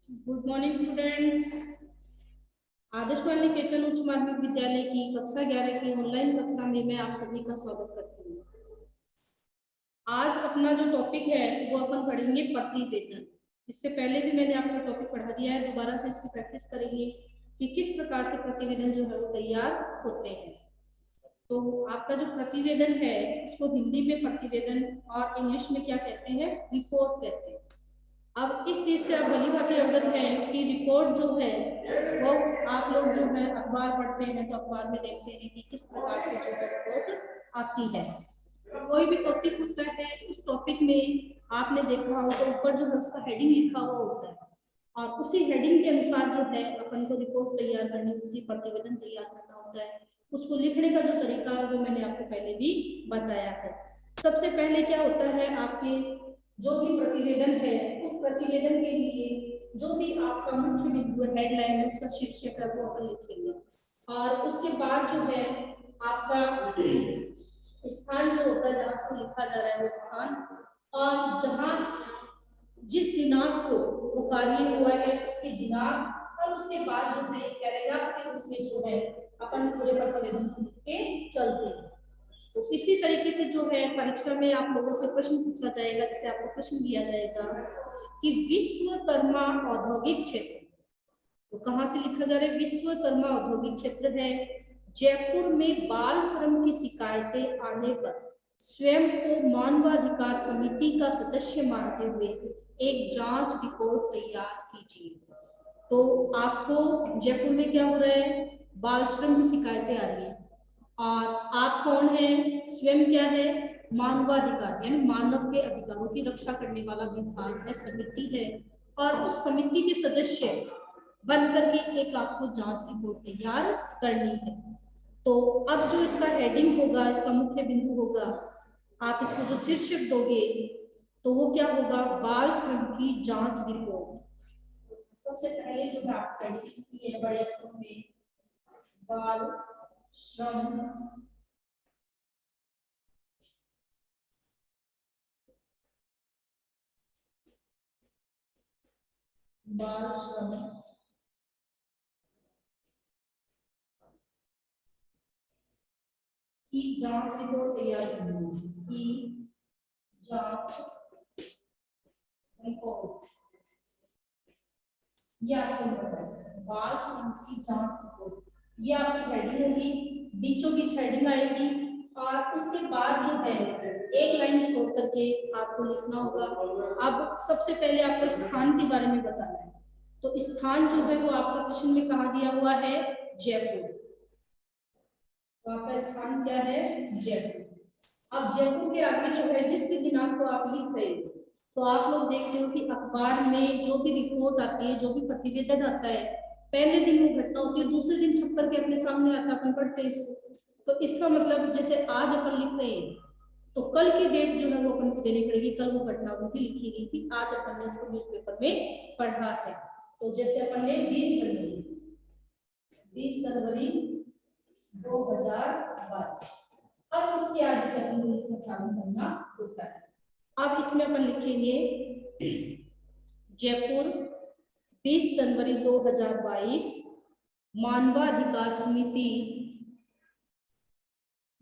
Good morning students. Adarsh Vani Niketan उच्च माध्यमिक विद्यालय की कक्षा 11 की ऑनलाइन कक्षा में मैं आप सभी का स्वागत करती हूँ। आज अपना जो टॉपिक है वो अपन पढ़ेंगे प्रतिवेदन। इससे पहले भी मैंने आपको टॉपिक पढ़ा दिया है, दोबारा से इसकी प्रैक्टिस करेंगे कि किस प्रकार से प्रतिवेदन जो है वो तैयार होते हैं। तो आपका जो प्रतिवेदन है उसको हिंदी में प्रतिवेदन और इंग्लिश में क्या कहते हैं, रिपोर्ट कहते हैं। अब इस चीज से आप भली भांति अवगत हैं कि रिपोर्ट जो है वो आप लोग जो है अखबार पढ़ते हैं तो अखबार में देखते हैं कि किस प्रकार से जो है रिपोर्ट आती है। कोई भी टॉपिक होता है, उस टॉपिक में आपने देखा हो तो ऊपर जो है उसका हेडिंग लिखा हुआ होता है और उसी हेडिंग के अनुसार जो है अपन को रिपोर्ट तैयार करनी होती है, प्रतिवेदन तैयार करना होता है। उसको लिखने का जो तरीका है वो मैंने आपको पहले भी बताया है। सबसे पहले क्या होता है, आपके जो भी प्रतिवेदन है उस प्रतिवेदन के लिए जो भी आपका मुख्य बिंदु हेडलाइन है उसका शीर्षक है वो अपन लिखेंगे और उसके बाद जो है आपका स्थान जो होता है जहां से लिखा जा रहा है वो स्थान और जहां जिस दिनांक को वो कार्य हुआ है उसके दिनांक और उसके बाद जो है पैराग्राफ के रूप में जो है अपन पूरे प्रतिवेदन को लिख के चलते हैं। तो इसी तरीके से जो है परीक्षा में आप लोगों से प्रश्न पूछा जाएगा, जैसे आपको प्रश्न दिया जाएगा कि विश्वकर्मा औद्योगिक क्षेत्र, तो कहाँ से लिखा जा रहा है, विश्वकर्मा औद्योगिक क्षेत्र है। जयपुर में बाल श्रम की शिकायतें आने पर स्वयं को मानवाधिकार समिति का सदस्य मानते हुए एक जांच रिपोर्ट तैयार कीजिए। तो आपको जयपुर में क्या हो रहा है, बाल श्रम की शिकायतें आ रही है और आप कौन है, स्वयं क्या है, मानवाधिकार यानी मानव के अधिकारों की रक्षा करने वाला विभाग है, समिति है और उस समिति के सदस्य बन करके एक आपको जांच रिपोर्ट तैयार करनी है। तो अब जो इसका हेडिंग होगा, इसका मुख्य बिंदु होगा, आप इसको जो शीर्षक दोगे तो वो क्या होगा, बाल श्रम की जांच रिपोर्ट। सबसे पहले जो है आप हेडिंग की है बड़े अक्षरों में, बाल श्रम बाल श्रम की जांच रिपोर्ट तैयार करनी है, की जांच रिपोर्ट ये आपको मिलता है, बाल श्रम की जांच रिपोर्ट। ये आपकी हेडिंग होगी, बीचों बीच हेडिंग आएगी और उसके बाद जो है एक लाइन छोड़ करके आपको लिखना होगा। अब सबसे पहले आपको स्थान के बारे में बताना है, तो स्थान जो है वो आपका प्रश्न में कहा दिया हुआ है, जयपुर। तो आपका स्थान क्या है, जयपुर। अब जयपुर के आगे जो है जिस भी दिनांक को आप लिख रहे हो तो आप लोग देखते हो कि अखबार में जो भी रिपोर्ट आती है, जो भी प्रतिवेदन आता है, पहले दिन वो घटना होती है, दूसरे दिन छप करके अपने सामने आता है, अपन पढ़ते हैं इसको। तो इसका मतलब जैसे आज अपन लिख रहे हैं तो कल की डेट जो है वो अपन को देनी पड़ेगी, कल वो घटना हुई थी, लिखी गई थी, आज अपन ने उसको न्यूज़पेपर में पढ़ा है। तो जैसे अपन ने 20 जनवरी 2022, अब इसके आगे से अपन को लिखना चालू करना होता है। अब इसमें अपन लिखेंगे जयपुर 20 जनवरी 2022 मानवाधिकार समिति,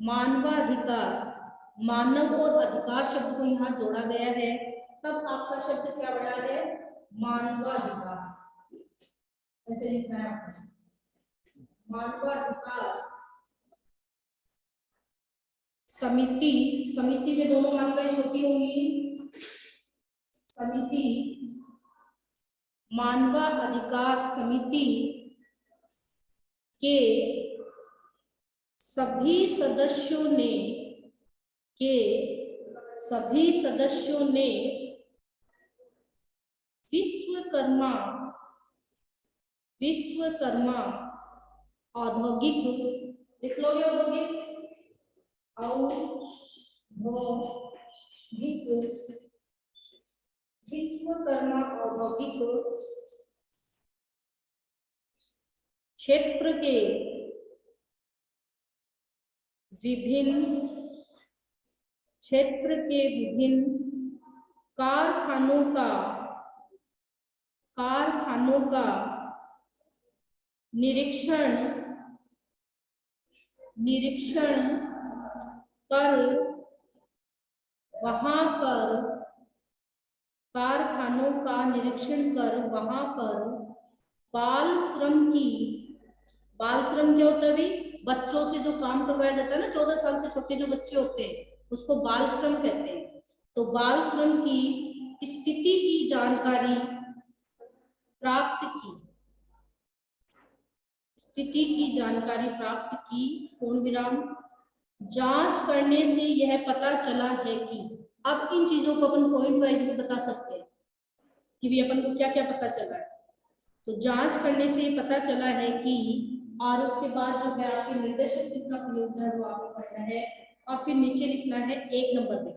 मानवाधिकार, मानव और अधिकार शब्द को यहाँ जोड़ा गया है, तब आपका शब्द क्या बना है, मानवाधिकार, ऐसे लिखना है आपको, मानवाधिकार समिति। समिति में दोनों मात्राएं छोटी होंगी, समिति, मानवाधिकार समिति के सभी सदस्यों ने विश्वकर्मा औद्योगिक, लिख लोगे औद्योगिक, विश्वकर्मा औद्योगिक क्षेत्र के विभिन्न कारखानों का कारखानों का निरीक्षण कर वहां पर कारखानों का निरीक्षण कर वहां पर बाल श्रम क्या होता है भाई? बच्चों से जो काम करवाया जाता है ना, 14 साल से छोटे जो बच्चे होते हैं उसको बाल श्रम कहते हैं। तो बाल श्रम की स्थिति की जानकारी प्राप्त की पूर्ण विराम। जांच करने से यह पता चला है कि, अब इन चीजों को अपन पॉइंट वाइज भी बता सकते हैं कि भी अपन को क्या क्या पता चला है। तो जांच करने से ये पता चला है कि, और उसके बाद जो है आपके निर्देशक चिन्ह का प्रयोग है वो आपको करना है और फिर नीचे लिखना है 1 नंबर पे।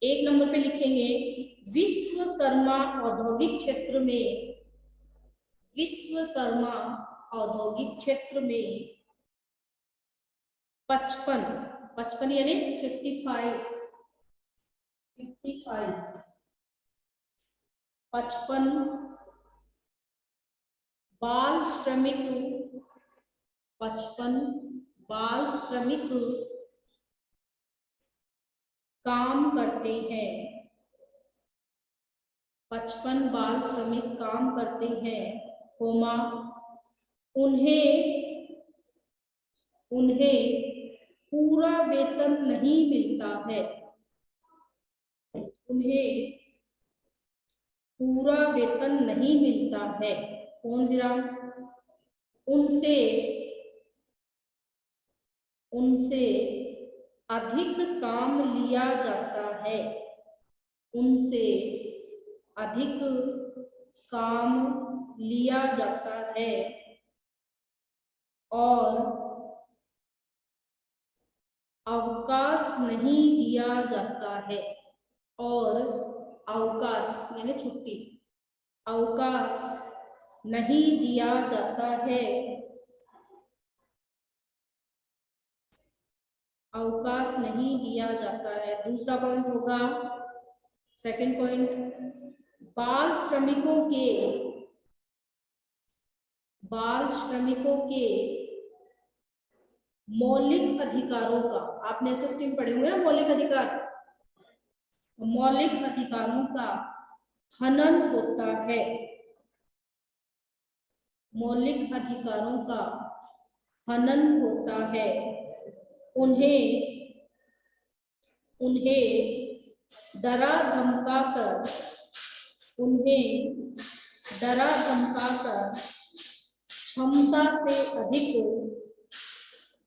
1 नंबर पे लिखेंगे विश्वकर्मा औद्योगिक क्षेत्र में 55 यानी 55 बाल श्रमिक काम करते हैं। 55 बाल श्रमिक काम करते हैं, कोमा उन्हें पूरा वेतन नहीं मिलता है। उन्हें पूरा वेतन नहीं मिलता है, पूर्ण विराम। उनसे अधिक काम लिया जाता है। उनसे अधिक काम लिया जाता है और अवकाश नहीं दिया जाता है। और अवकाश यानी छुट्टी, अवकाश नहीं दिया जाता है। अवकाश नहीं दिया जाता है। दूसरा पॉइंट होगा, सेकंड पॉइंट, बाल श्रमिकों के मौलिक अधिकारों का, आपने एसएसटी में पढ़े होंगे ना मौलिक अधिकार, मौलिक अधिकारों का हनन होता है। मौलिक अधिकारों का हनन होता है। उन्हें डरा धमका कर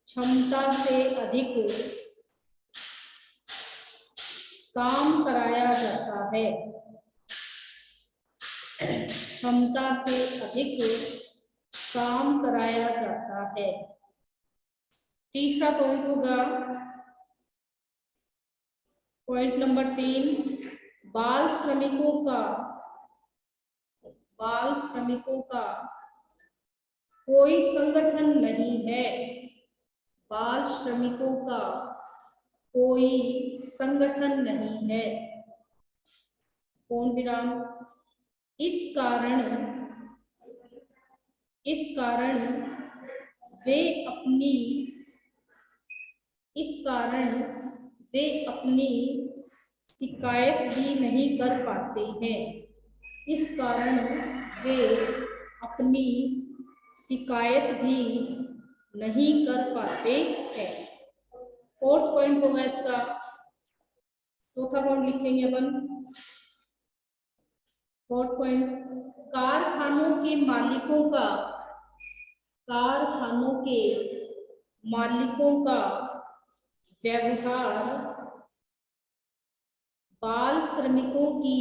क्षमता से अधिक काम कराया जाता है। क्षमता से अधिक काम कराया जाता है। तीसरा पॉइंट होगा पॉइंट नंबर 3, बाल श्रमिकों का कोई संगठन नहीं है। बाल श्रमिकों का कोई संगठन नहीं है, पूर्ण विराम। इस कारण वे अपनी शिकायत भी नहीं कर पाते हैं। इस कारण वे अपनी शिकायत भी नहीं कर पाते हैं। फोर्थ पॉइंट होगा इसका, चौथा पॉइंट लिखेंगे अपन। फोर्थ पॉइंट, कारखानों के मालिकों का व्यवहार बाल श्रमिकों की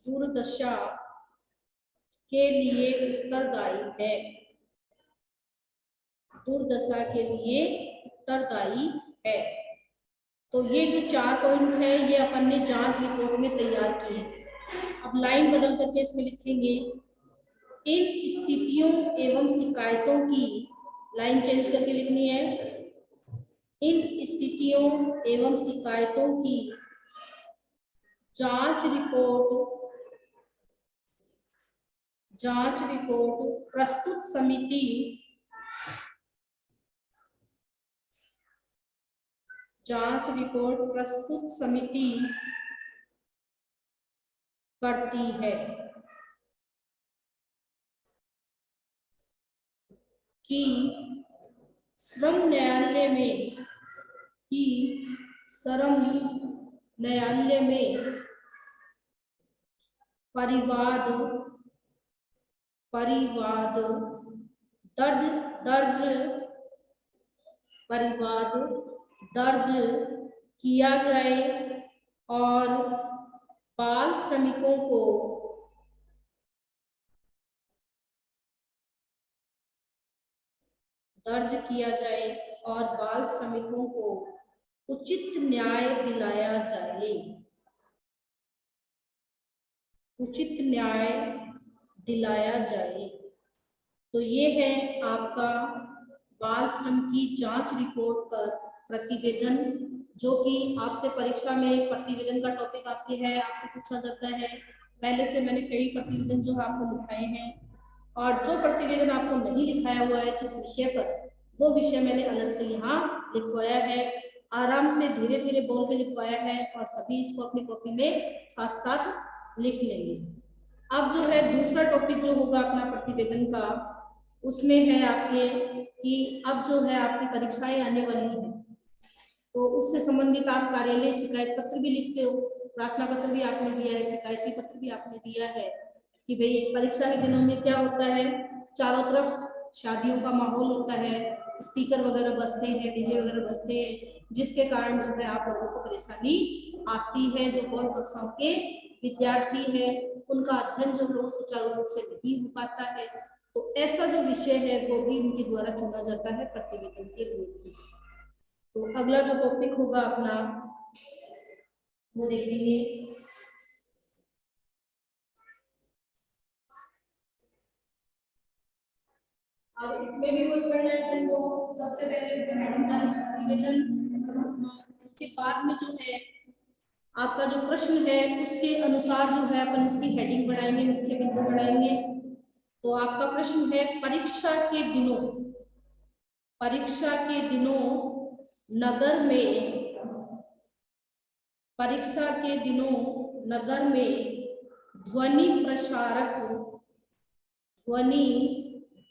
दुर्दशा के लिए उत्तरदायी है। दुर्दशा के लिए उत्तरदायी है। तो ये जो 4 पॉइंट है ये अपन ने जांच रिपोर्ट में तैयार किए। अब लाइन बदल करके इसमें लिखेंगे इन स्थितियों एवं शिकायतों की, लाइन चेंज करके लिखनी है, इन स्थितियों एवं शिकायतों की जांच रिपोर्ट प्रस्तुत समिति करती है कि श्रम न्यायालय में परिवाद दर्ज किया जाए और बाल श्रमिकों को उचित न्याय दिलाया जाए। तो ये है आपका बाल श्रम की जांच रिपोर्ट पर प्रतिवेदन, जो कि आपसे परीक्षा में प्रतिवेदन का टॉपिक आपके है, आपसे पूछा जाता है। पहले से मैंने कई प्रतिवेदन जो है आपको लिखाए हैं, और जो प्रतिवेदन आपको नहीं लिखाया हुआ है जिस विषय पर, वो विषय मैंने अलग से यहाँ लिखवाया है। आराम से धीरे धीरे बोल के लिखवाया है, और सभी इसको अपनी कॉपी में साथ साथ लिख लेंगे। अब जो है दूसरा टॉपिक जो होगा अपना प्रतिवेदन का, उसमें है आपके कि अब जो है आपकी परीक्षाएं आने वाली हैं, तो उससे संबंधित आप कार्यालय शिकायत पत्र भी लिखते हो। प्रार्थना पत्र भी आपने दिया है, शिकायती पत्र भी आपने दिया है कि भाई परीक्षा के दिनों में क्या होता है, चारों तरफ शादियों का माहौल होता है, स्पीकर वगैरह बजते हैं, डीजे वगैरह बजते हैं, जिसके कारण जो है आप लोगों को परेशानी आती है। जो बोर्ड कक्षाओं के विद्यार्थी है, उनका अध्ययन जो है सुचारू रूप से नहीं हो पाता है। तो ऐसा जो विषय है वो भी उनके द्वारा चुना जाता है प्रतिवेदन के लिए। तो अगला जो टॉपिक होगा अपना वो देखेंगे। अब इसमें भी कोई परिवर्तन हो, सबसे पहले मैडम का प्रतिवेदन, इसके बाद में जो है आपका जो प्रश्न है उसके अनुसार जो है अपन इसकी हेडिंग बढ़ाएंगे, मुख्य बिंदु बढ़ाएंगे। तो आपका प्रश्न है, परीक्षा के दिनों नगर में ध्वनि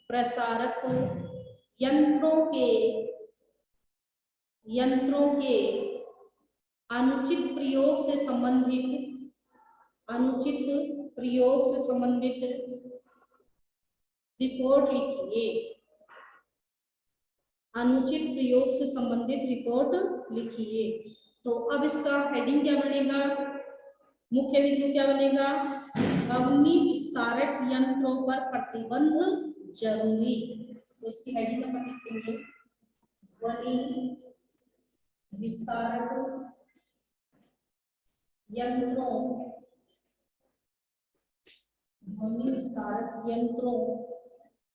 प्रसारक यंत्रों के अनुचित प्रयोग से संबंधित रिपोर्ट लिखिए। तो अब इसका हेडिंग क्या बनेगा, मुख्य बिंदु क्या बनेगा, ध्वनि विस्तारक यंत्रों पर प्रतिबंध जरूरी। तो इसकी हेडिंग अपन लिखेंगे, ध्वनि विस्तारक यंत्रों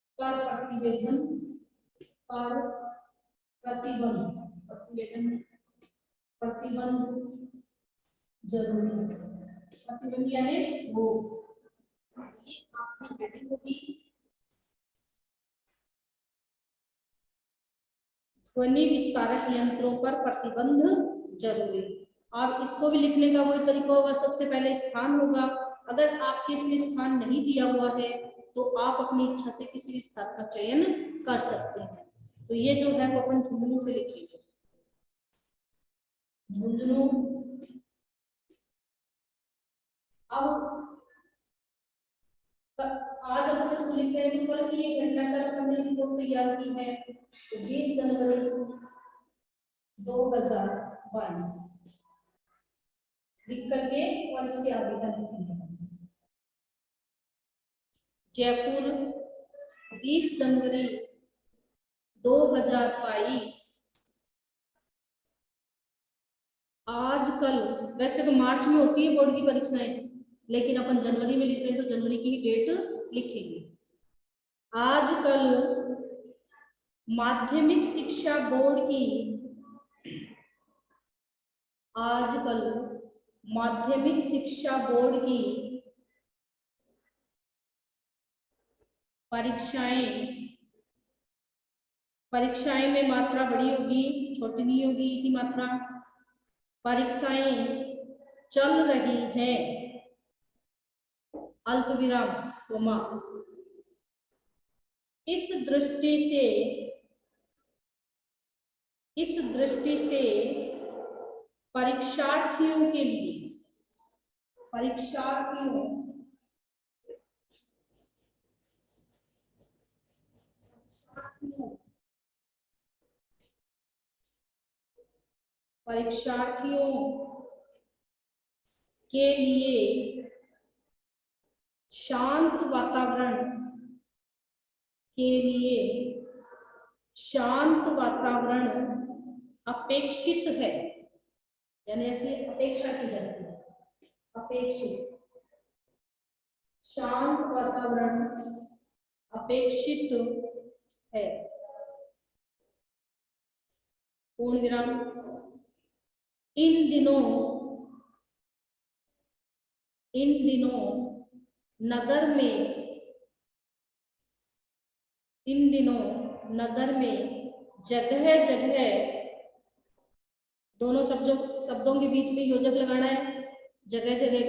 पर प्रतिबंध जरूरी। प्रतिबंध यानी वो, ये आपकी हेडिंग होगी, ध्वनि विस्तारक यंत्रों पर प्रतिबंध जरूरी। और इसको भी लिखने का वही तरीका होगा, सबसे पहले स्थान होगा। अगर आपके इसमें स्थान नहीं दिया हुआ है तो आप अपनी इच्छा से किसी भी स्थान का चयन कर सकते हैं। तो ये जो है वो अपन झुंझुनू से लिखेंगे, झुंझुनू। अब आज अपन इसको लिख रहे हैं, कल की एक घटना पर हमने रिपोर्ट तैयार की है, तो 20 जनवरी 2022 लिख करके और इसके आगे का लिखेंगे। जयपुर 20 जनवरी 2022। आजकल वैसे तो मार्च में होती है बोर्ड की परीक्षाएं, लेकिन अपन जनवरी में लिख रहे हैं तो जनवरी की ही डेट लिखेंगे। आजकल माध्यमिक शिक्षा बोर्ड की आजकल माध्यमिक शिक्षा बोर्ड की परीक्षाएं में मात्रा बड़ी होगी, छोटी नहीं होगी की मात्रा। परीक्षाएं चल रही है, अल्प विराम कोमा। इस दृष्टि से परीक्षार्थियों के लिए परीक्षार्थियों के लिए शांत वातावरण अपेक्षित है, यानी ऐसी अपेक्षा की जाती है। अपेक्षित शांत वातावरण अपेक्षित है। पूर्ण विराम। इन दिनों नगर में जगह जगह, दोनों शब्दों के बीच में योजक लगाना है। जगह जगह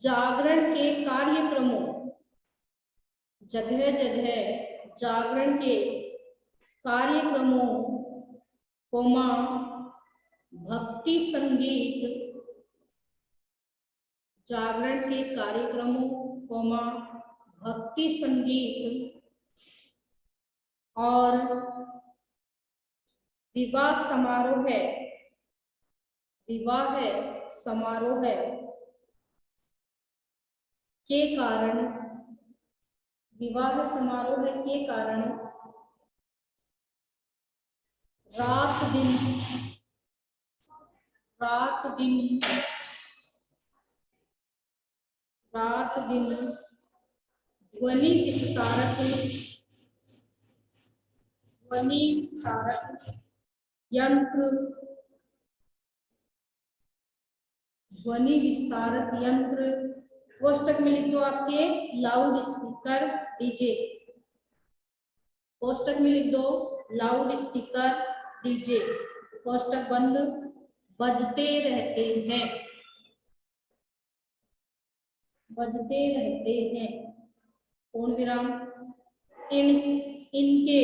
जागरण के कार्यक्रमों कोमा भक्ति संगीत, जागरण के कार्यक्रमों कोमा भक्ति संगीत और विवाह समारोह के कारण रात दिन ध्वनि विस्तारक यंत्र कोष्टक में लिख दो आपके लाउड स्पीकर डीजे। कोष्टक में लिख दो लाउड स्पीकर डीजे, कोष्टक बंद। बजते रहते हैं। पूर्ण विराम। इनके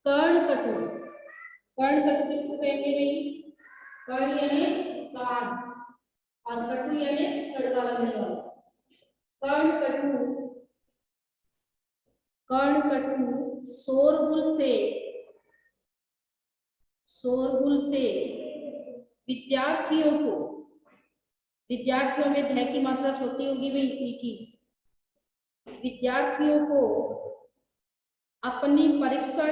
कर्णकटु किसको कहेंगे भाई? कर्ण यानी कान और कटु यानी तड़का लगने वाला। कर्णकटु शोरगुल से विद्यार्थियों में ध की मात्रा छोटी होगी भाई, ई की। विद्यार्थियों को अपनी परीक्षा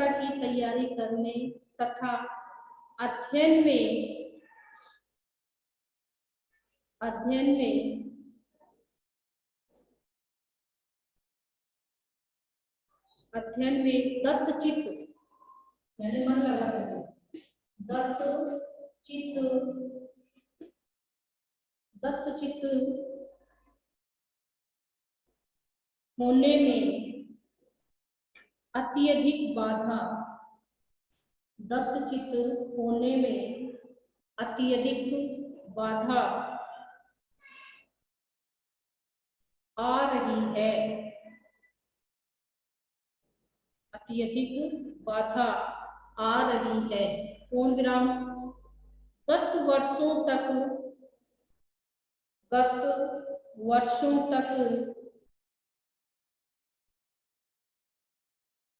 की तैयारी करने तथा अध्ययन में दत्तचित्त यानी मन लगा करके, दत्तचित्त होने में अत्यधिक बाधा आ रही है। पूर्ण विराम। गत वर्षों तक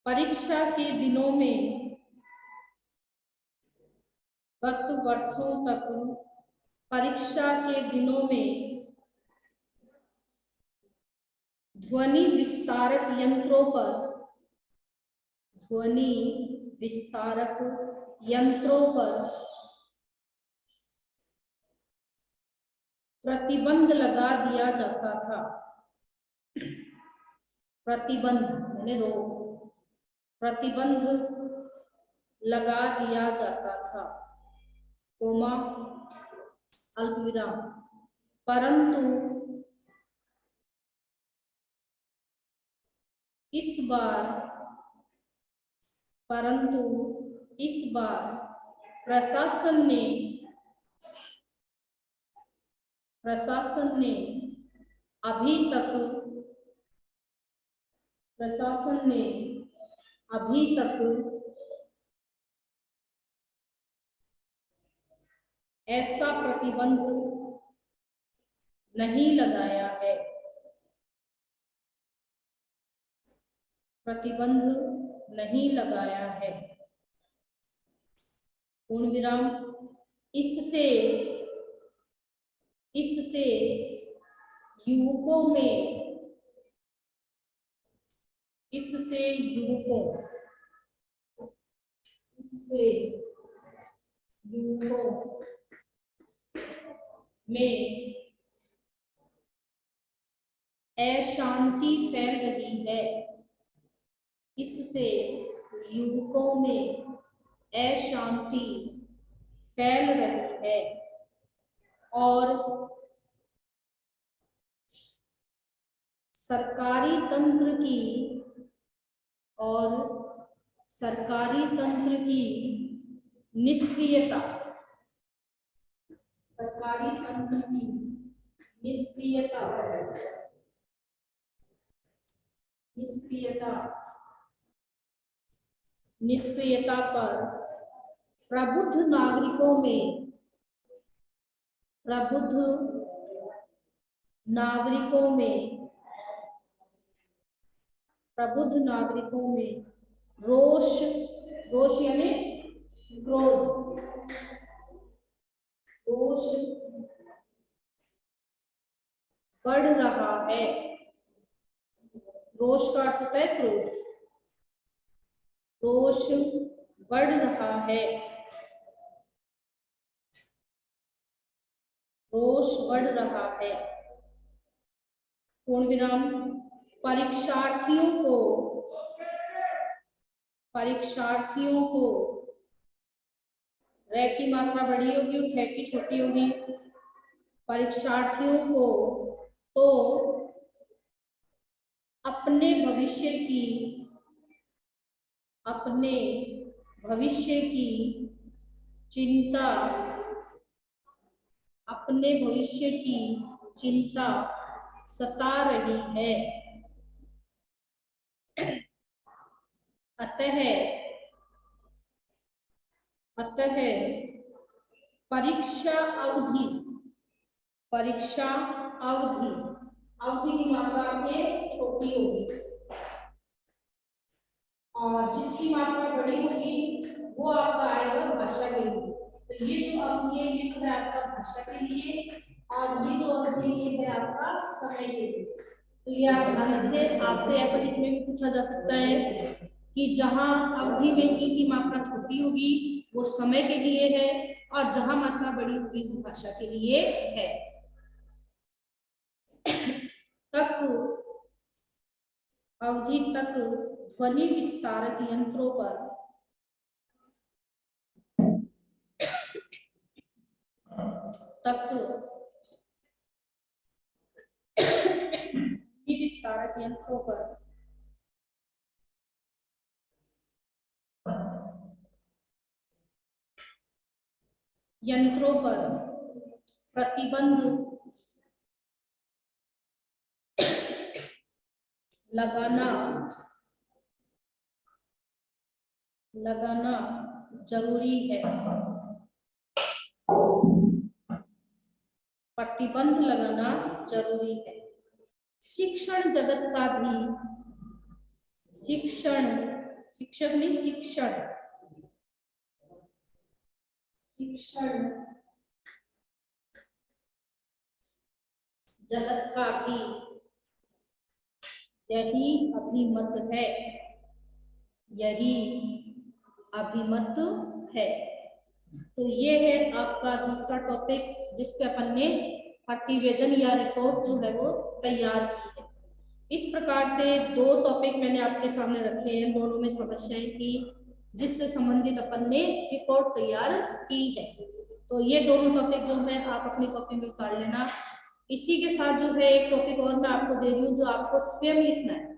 परीक्षा के दिनों में ध्वनि विस्तारक यंत्रों पर, ध्वनि विस्तारक यंत्रों पर प्रतिबंध लगा दिया जाता था। प्रतिबंध यानी रोक, प्रतिबंध लगा दिया जाता था, कोमा अल्पविराम, परंतु इस बार प्रशासन ने अभी तक ऐसा प्रतिबंध नहीं लगाया है। प्रतिबंध नहीं लगाया है, पूर्ण विराम। इससे युवकों में अशांति फैल रही है। इससे युवकों में अशांति फैल रही है और सरकारी तंत्र की निष्क्रियता, निष्क्रियता पर प्रबुद्ध नागरिकों में रोष यानी क्रोध, रोष बढ़ रहा है। रोष का अर्थ होता है क्रोध। रोष बढ़ रहा है, रोष बढ़ रहा है, पूर्ण विराम। परीक्षार्थियों को रे की मात्रा बड़ी होगी और खे की छोटी होगी। परीक्षार्थियों को तो अपने भविष्य की चिंता सता रही है। अतः परीक्षा अवधि की मात्रा आपके छोटी होगी और जिसकी मात्रा बड़ी होगी वो आपका आएगा भाषा के लिए। तो ये जो अवधि है ये है आपका भाषा के लिए और ये जो अवधि ये है आपका समय के लिए। तो ये आप ध्यान रखें, आपसे एपटिक में भी पूछा जा सकता है कि जहां अवधि में की मात्रा छोटी होगी वो समय के लिए है और जहां मात्रा बड़ी होगी वो भाषा के लिए है। अवधि तक ध्वनि विस्तारक यंत्रों पर विस्तारक यंत्रों पर प्रतिबंध लगाना जरूरी है। प्रतिबंध लगाना जरूरी है। शिक्षण जगत का भी शिक्षण जगत का भी यही अभिमत है, यही अभिमत है। तो ये है आपका दूसरा टॉपिक जिस पे अपन ने प्रतिवेदन या रिपोर्ट जो है वो तैयार की है। इस प्रकार से दो टॉपिक मैंने आपके सामने रखे हैं, दोनों में समस्याएं थी जिससे संबंधित अपन ने रिपोर्ट तैयार की है। तो ये दोनों टॉपिक जो है आप अपनी कॉपी में उतार लेना। इसी के साथ जो है एक टॉपिक और मैं आपको दे रही हूँ जो आपको स्वयं लिखना है।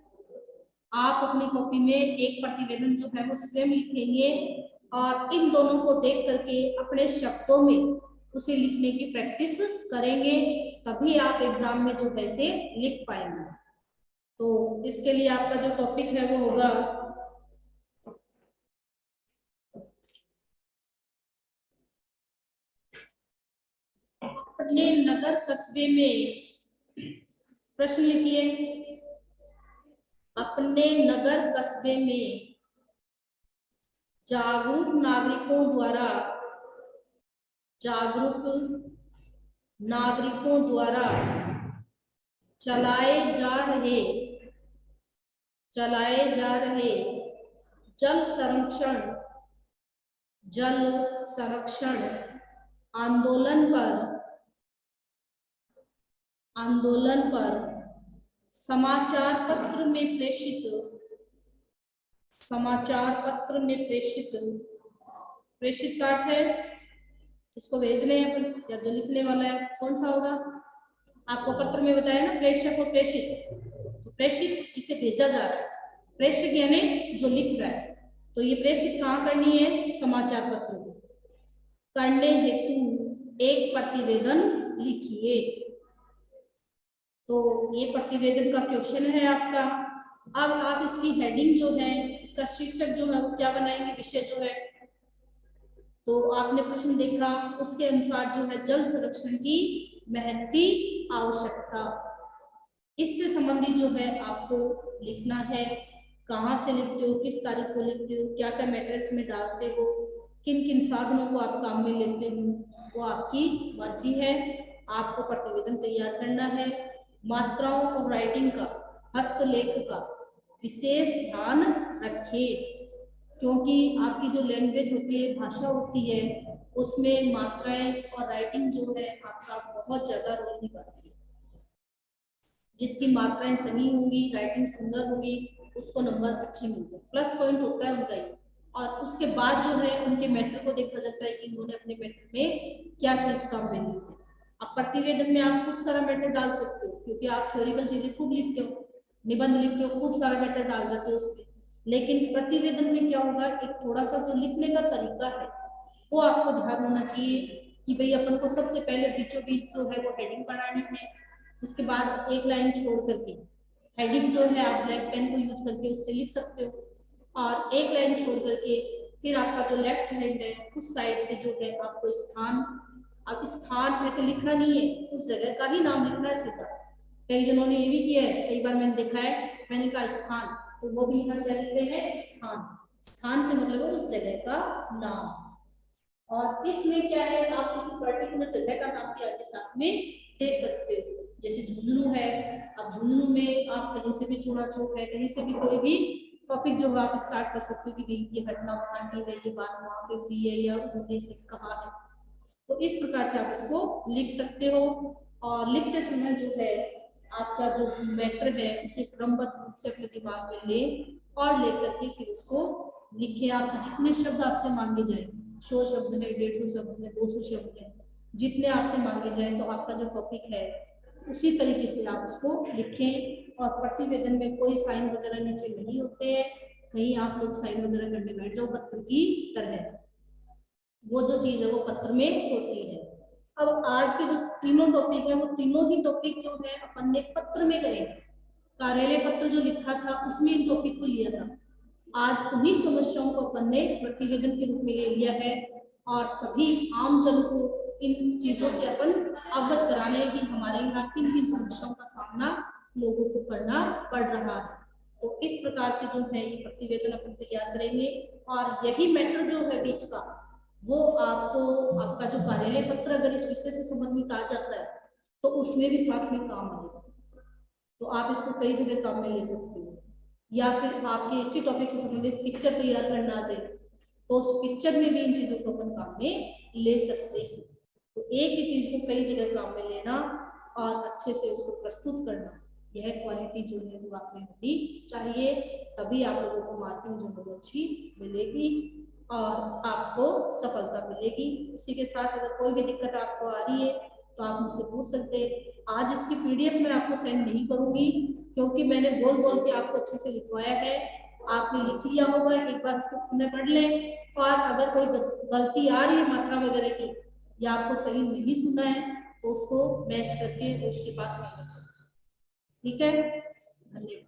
आप अपनी कॉपी में एक प्रतिवेदन जो है वो स्वयं लिखेंगे और इन दोनों को देख करके अपने शब्दों में उसे लिखने की प्रैक्टिस करेंगे, तभी आप एग्जाम में जो है इसे लिख पाएंगे। तो इसके लिए आपका जो टॉपिक है वो होगा अपने नगर कस्बे में, प्रश्न लिखिए, अपने नगर कस्बे में जागरूक नागरिकों द्वारा, जागरूक नागरिकों द्वारा चलाए जा रहे जल संरक्षण जल संरक्षण आंदोलन पर समाचार पत्र में प्रेषित का अर्थ है इसको भेजने या जो लिखने वाला है कौन सा होगा, आपको पत्र में बताया ना, प्रेषक और प्रेषित। तो प्रेषित इसे भेजा जा रहा है, प्रेषक यानी जो लिख रहा है। तो ये प्रेषित कहाँ करनी है, समाचार पत्र को करने हेतु एक प्रतिवेदन लिखिए। तो ये प्रतिवेदन का क्वेश्चन है आपका। अब आप इसकी हेडिंग जो है, इसका शीर्षक जो है वो क्या बनाएंगे, विषय जो है। तो आपने प्रश्न देखा, उसके अनुसार जो है जल संरक्षण की महती आवश्यकता, इससे संबंधित जो है आपको लिखना है। कहाँ से लिखते हो, किस तारीख को लिखते हो, क्या क्या मैट्रिक्स में डालते हो, किन किन साधनों को आप काम में लेते हो, वो आपकी मर्जी है। आपको प्रतिवेदन तैयार करना है। मात्राओं और राइटिंग का, हस्तलेख का विशेष ध्यान रखिए, क्योंकि आपकी जो लैंग्वेज होती है, भाषा होती है, उसमें मात्राएं और राइटिंग जो है आपका बहुत ज्यादा रोल निभाती है। जिसकी मात्राएं सही होंगी, राइटिंग सुंदर होगी, उसको नंबर अच्छे मिलते हैं, प्लस पॉइंट होता है उनका ही। और उसके बाद जो है उनके मैटर को देखा जाता है कि उन्होंने अपने मैटर में क्या चीज काम में ली है। अब प्रतिवेदन में आप खूब सारा मैटर डाल सकते हो, क्योंकि आप थ्योरिकल चीजें खूब लिखते हो, निबंध लिखते हो, खूब सारा मैटर डाल देते हो उसमें। लेकिन प्रतिवेदन में क्या होगा, एक थोड़ा सा जो लिखने का तरीका है वो आपको ध्यान होना चाहिए कि भाई अपन को सबसे पहले बीचों बीच जो है वो हेडिंग बनानी है। उसके बाद एक लाइन छोड़ करके हेडिंग जो है आप ब्लैक पेन को यूज करके उससे लिख सकते हो, और एक लाइन छोड़ करके फिर आपका जो लेफ्ट हैंड है उस साइड से जो है आपको स्थान, अब स्थान ऐसे लिखना नहीं है, उस जगह का ही नाम लिखना है सीधा। कई जनों ने ये भी किया है, कई बार मैंने देखा है, मैंने कहा स्थान, तो वो भी यहाँ क्या लिखते हैं, स्थान। स्थान से मतलब है उस जगह का नाम। और इसमें क्या है, आप किसी पर्टिकुलर जगह का नाम भी आगे साथ में दे सकते हो। जैसे झुंझुनू है, अब झुंझुनू में आप कहीं से भी चूड़ा चौक है, कहीं से भी कोई भी टॉपिक जो है आप स्टार्ट कर सकते हो कि ये घटना वहां की है, ये बात वहां पे हुई है, या उन्होंने से कहा है। तो इस प्रकार से आप इसको लिख सकते हो। और लिखते समय जो है आपका जो मैटर है उसे क्रमबद्ध रूप से अपने दिमाग में ले और लेकर के फिर उसको लिखे। आपसे जितने शब्द आपसे मांगे जाए, 100 शब्द है, 150 शब्द है, 200 शब्द है, जितने आपसे मांगे जाए, तो आपका जो टॉपिक है उसी तरीके से आप उसको लिखें। और प्रतिवेदन में कोई साइन वगैरह नीचे नहीं होते हैं, कहीं आप लोग साइन वगैरह करने बैठ जाओ पत्र की तरह, वो जो चीज है वो पत्र में होती है। अब आज के जो तीनों टॉपिक है वो तीनों ही टॉपिक जो है अपन ने पत्र में करे। कार्यालय पत्र जो लिखा था उसमें इन टॉपिक को लिया था, आज उन्हीं समस्याओं को अपन ने प्रतिवेदन के रूप में ले लिया है, और सभी आम जन को इन चीजों से अपन अवगत कराने की हमारे यहाँ किन किन समस्याओं का सामना लोगों को करना पड़ रहा है। तो इस प्रकार से जो है ये प्रतिवेदन अपन तैयार करेंगे, और यही मैटर जो है बीच का वो आपको, आपका जो कार्यालय पत्र अगर इस विषय से संबंधित आ जाता है तो उसमें भी साथ में काम आएगा। तो आप इसको कई जगह काम में ले सकते हो। या फिर आपके इसी टॉपिक से संबंधित पिक्चर तैयार करना आ जाए तो उस पिक्चर में भी इन चीजों को अपन काम में ले सकते हैं। तो एक ही चीज को कई जगह काम में लेना और अच्छे से उसको प्रस्तुत करना, यह क्वालिटी जो है वो आप में होनी चाहिए, तभी आप लोगों को मार्किंग जो है वो अच्छी मिलेगी और आपको सफलता मिलेगी। इसी के साथ अगर कोई भी दिक्कत आपको आ रही है तो आप मुझसे पूछ सकते हैं। आज इसकी पीडीएफ मैं आपको सेंड नहीं करूंगी क्योंकि मैंने बोल बोल के आपको अच्छे से लिखवाया है, आपने लिख लिया होगा, एक बार उसको पुनः पढ़ लें और अगर कोई गलती आ रही है मात्रा वगैरह की या आपको सही नहीं सुना है तो उसको मैच करके उसके बाद, ठीक है। धन्यवाद।